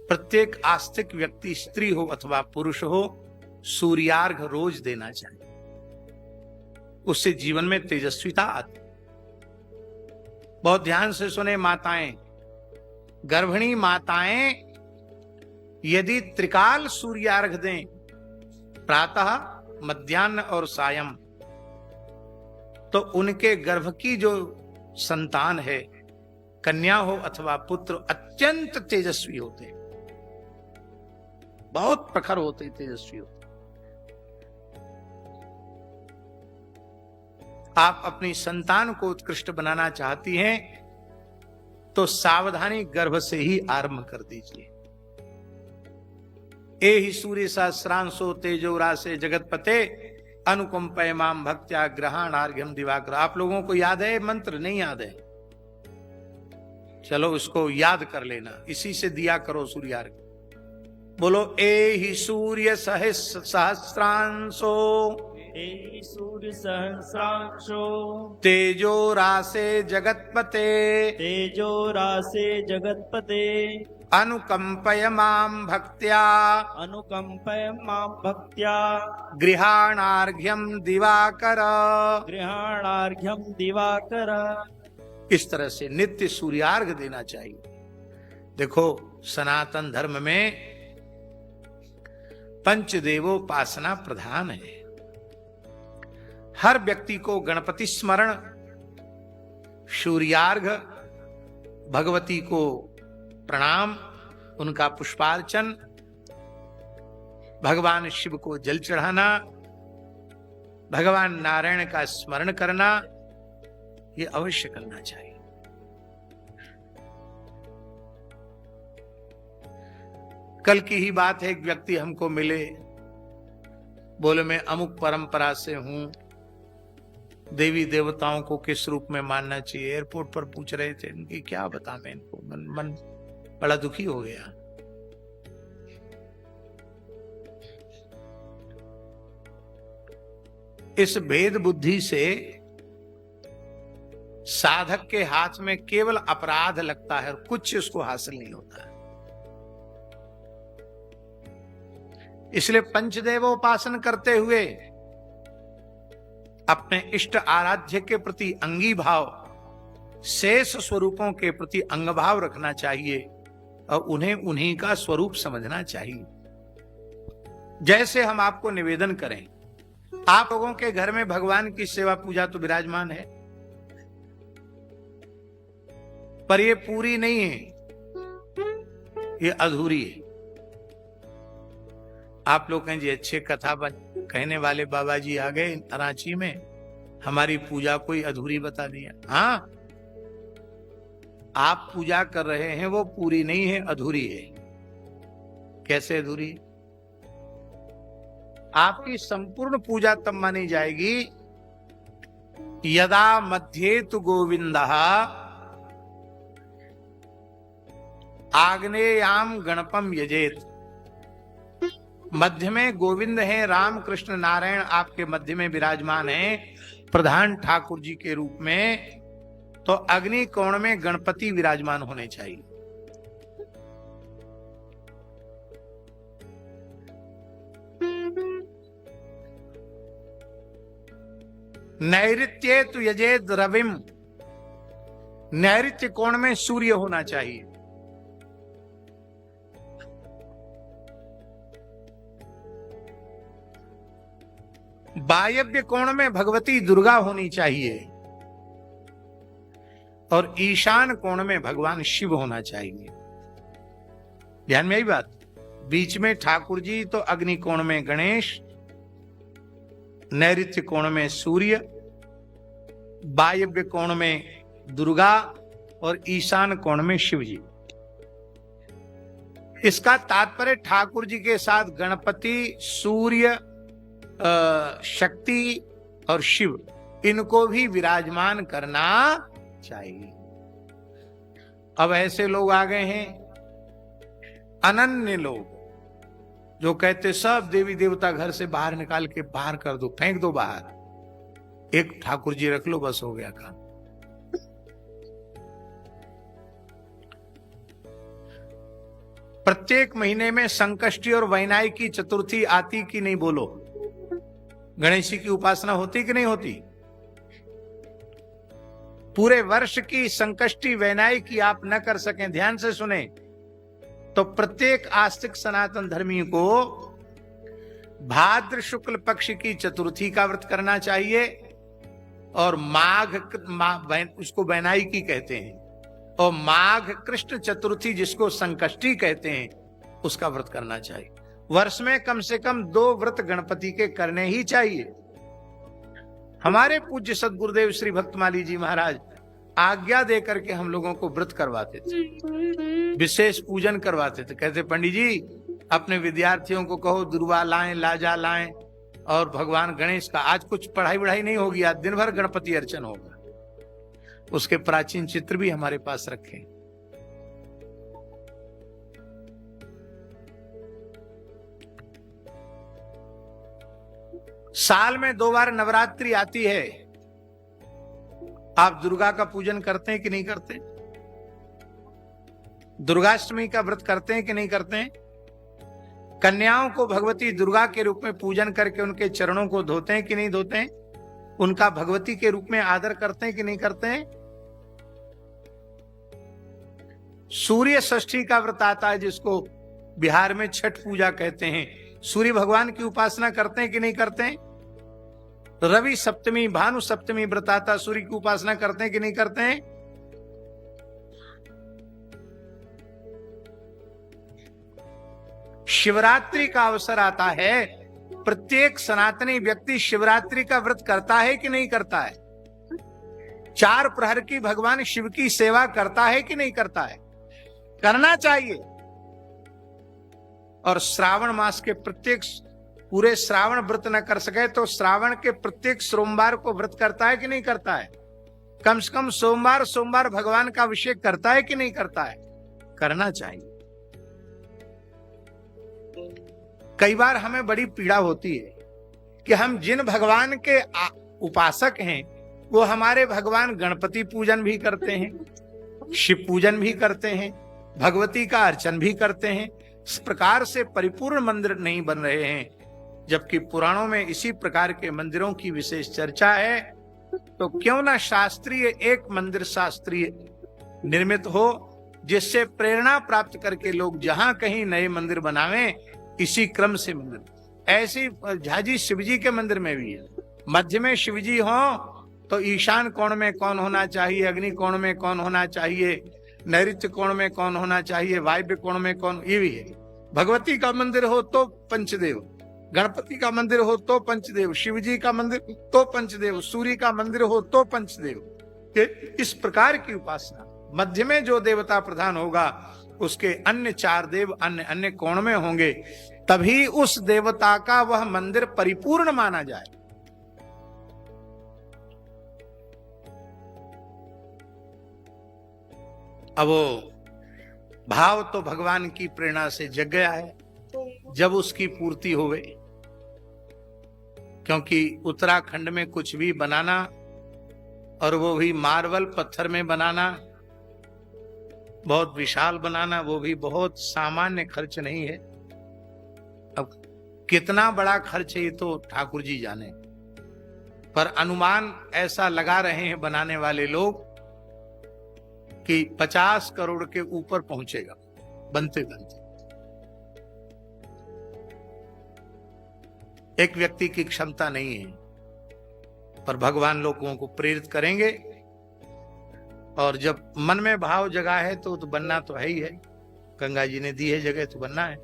प्रत्येक आस्तिक व्यक्ति, स्त्री हो अथवा पुरुष हो, सूर्यार्घ रोज देना चाहिए। उससे जीवन में तेजस्विता आती। बहुत ध्यान से सुने माताएं, गर्भिणी माताएं यदि त्रिकाल सूर्यार्घ दें, प्रातः, मध्याह्न और सायं, तो उनके गर्भ की जो संतान है, कन्या हो अथवा पुत्र, अत्यंत तेजस्वी होते, बहुत प्रखर होते, तेजस्वी होते। आप अपनी संतान को उत्कृष्ट बनाना चाहती हैं तो सावधानी गर्भ से ही आरंभ कर दीजिए। एहि सूर्य सहस्रांशो तेजोरासे जगतपते अनुकंपय माम भक्त्या ग्रहणार्घ्यम दिवाकर। आप लोगों को याद है मंत्र? नहीं याद है? चलो इसको याद कर लेना, इसी से दिया करो सूर्यार्घ। बोलो एहि सूर्य सहस्रांशो, एहि सूर्य सहस्रांशो तेजोरासे जगतपते, तेजोरासे जगतपते अनुकंपय माम भक्त्या, अनुकंपय मां भक्त्या गृहाणार्घ्यम दिवाकर। गृहाणार्घ्यम दिवाकर। इस तरह से नित्य सूर्यार्घ देना चाहिए। देखो सनातन धर्म में पंचदेवोपासना प्रधान है। हर व्यक्ति को गणपति स्मरण, सूर्यार्घ, भगवती को प्रणाम, उनका पुष्पार्चन, भगवान शिव को जल चढ़ाना, भगवान नारायण का स्मरण करना, ये अवश्य करना चाहिए। कल की ही बात है, एक व्यक्ति हमको मिले, बोले मैं अमुक परंपरा से हूं, देवी देवताओं को किस रूप में मानना चाहिए। एयरपोर्ट पर पूछ रहे थे, इनकी क्या बता मैं इनको, मन बड़ा दुखी हो गया। इस भेद बुद्धि से साधक के हाथ में केवल अपराध लगता है और कुछ उसको हासिल नहीं होता है। इसलिए पंचदेवोपासन करते हुए अपने इष्ट आराध्य के प्रति अंगी भाव, शेष स्वरूपों के प्रति अंगभाव रखना चाहिए और उन्हें उन्हीं का स्वरूप समझना चाहिए। जैसे हम आपको निवेदन करें, आप लोगों के घर में भगवान की सेवा पूजा तो विराजमान है, पर ये पूरी नहीं है, ये अधूरी है। आप लोग कहें जी अच्छे कथा कहने वाले बाबा जी आ गए रांची में, हमारी पूजा कोई अधूरी बता दिया। हाँ, आप पूजा कर रहे हैं वो पूरी नहीं है, अधूरी है। कैसे अधूरी? आपकी संपूर्ण पूजा तब मानी जाएगी यदा मध्ये तु गोविंदः आग्नेयाम गणपम यजेत। मध्य में गोविंद है, राम कृष्ण नारायण आपके मध्य में विराजमान है प्रधान ठाकुर जी के रूप में, तो अग्नि कोण में गणपति विराजमान होने चाहिए। नैऋत्ये तु यजेत रविम, नैऋत्य कोण में सूर्य होना चाहिए। वायव्य कोण में भगवती दुर्गा होनी चाहिए और ईशान कोण में भगवान शिव होना चाहिए। ध्यान में आई बात? बीच में ठाकुर जी तो अग्नि कोण में गणेश, नैऋत्य कोण में सूर्य, वायव्य कोण में दुर्गा और ईशान कोण में शिव जी। इसका तात्पर्य ठाकुर जी के साथ गणपति, सूर्य, शक्ति और शिव, इनको भी विराजमान करना चाहिए। अब ऐसे लोग आ गए हैं अनन्य लोग, जो कहते सब देवी देवता घर से बाहर निकाल के बाहर कर दो, फेंक दो बाहर, एक ठाकुर जी रख लो, बस हो गया काम। प्रत्येक महीने में संकष्टी और वैनायकी चतुर्थी आती कि नहीं बोलो? गणेश जी की उपासना होती कि नहीं होती? पूरे वर्ष की संकष्टी वैनायकी आप न कर सकें, ध्यान से सुने, तो प्रत्येक आस्तिक सनातन धर्मी को भाद्र शुक्ल पक्ष की चतुर्थी का व्रत करना चाहिए और उसको वैनायकी कहते हैं, और माघ कृष्ण चतुर्थी जिसको संकष्टी कहते हैं उसका व्रत करना चाहिए। वर्ष में कम से कम 2 व्रत गणपति के करने ही चाहिए। हमारे पूज्य सद्गुरुदेव श्री भक्तमाली जी महाराज आज्ञा दे करके हम लोगों को व्रत करवाते थे, विशेष पूजन करवाते थे। कहते पंडित जी अपने विद्यार्थियों को कहो दुर्वा लाएं, लाजा लाएं और भगवान गणेश का, आज कुछ पढ़ाई वढ़ाई नहीं होगी, आज दिन भर गणपति अर्चन होगा। उसके प्राचीन चित्र भी हमारे पास रखे। साल में 2 बार नवरात्रि आती है। आप दुर्गा का पूजन करते हैं कि नहीं करते? दुर्गाष्टमी का व्रत करते हैं कि नहीं करते हैं? कन्याओं को भगवती दुर्गा के रूप में पूजन करके उनके चरणों को धोते हैं कि नहीं धोते हैं? उनका भगवती के रूप में आदर करते हैं कि नहीं करते हैं? सूर्य षष्ठी का व्रत आता है जिसको बिहार में छठ पूजा कहते हैं। सूर्य भगवान की उपासना करते हैं कि नहीं करते हैं? रवि सप्तमी, भानु सप्तमी व्रत आता, सूर्य की उपासना करते हैं कि नहीं करते हैं? शिवरात्रि का अवसर आता है, प्रत्येक सनातनी व्यक्ति शिवरात्रि का व्रत करता है कि नहीं करता है? 4 प्रहर की भगवान शिव की सेवा करता है कि नहीं करता है? करना चाहिए। और श्रावण मास के प्रत्येक, पूरे श्रावण व्रत न कर सके तो श्रावण के प्रत्येक सोमवार को व्रत करता है कि नहीं करता है? कम से कम सोमवार भगवान का अभिषेक करता है कि नहीं करता है? करना चाहिए। कई बार हमें बड़ी पीड़ा होती है कि हम जिन भगवान के उपासक हैं वो हमारे भगवान गणपति पूजन भी करते हैं, शिव पूजन भी करते हैं, भगवती का अर्चन भी करते हैं, इस प्रकार से परिपूर्ण मंदिर नहीं बन रहे हैं। जबकि पुराणों में इसी प्रकार के मंदिरों की विशेष चर्चा है। तो क्यों ना शास्त्रीय एक मंदिर शास्त्रीय निर्मित हो, जिससे प्रेरणा प्राप्त करके लोग जहां कहीं नए मंदिर बनावें, इसी क्रम से मंदिर। ऐसी झाजी शिवजी के मंदिर में भी है, मध्य में शिवजी हो तो ईशान कोण में कौन होना चाहिए, अग्नि कोण में कौन होना चाहिए, नैऋत्य कोण में कौन होना चाहिए, वायव्य कोण में कौन, ये भी है। भगवती का मंदिर हो तो पंचदेव, गणपति का मंदिर हो तो पंचदेव, शिवजी का मंदिर तो पंचदेव, सूर्य का मंदिर हो तो पंचदेव। इस प्रकार की उपासना, मध्य में जो देवता प्रधान होगा उसके अन्य 4 देव अन्य अन्य कोण में होंगे, तभी उस देवता का वह मंदिर परिपूर्ण माना जाए। अब वो भाव तो भगवान की प्रेरणा से जग गया है, जब उसकी पूर्ति होवे। क्योंकि उत्तराखंड में कुछ भी बनाना, और वो भी मार्बल पत्थर में बनाना, बहुत विशाल बनाना, वो भी बहुत सामान्य खर्च नहीं है। अब कितना बड़ा खर्च है ये तो ठाकुर जी जाने, पर अनुमान ऐसा लगा रहे हैं बनाने वाले लोग कि 50 करोड़ के ऊपर पहुंचेगा बनते बनते। एक व्यक्ति की क्षमता नहीं है, पर भगवान लोगों को प्रेरित करेंगे। और जब मन में भाव जगा है तो बनना तो है ही है। गंगा जी ने दी है जगह तो बनना है।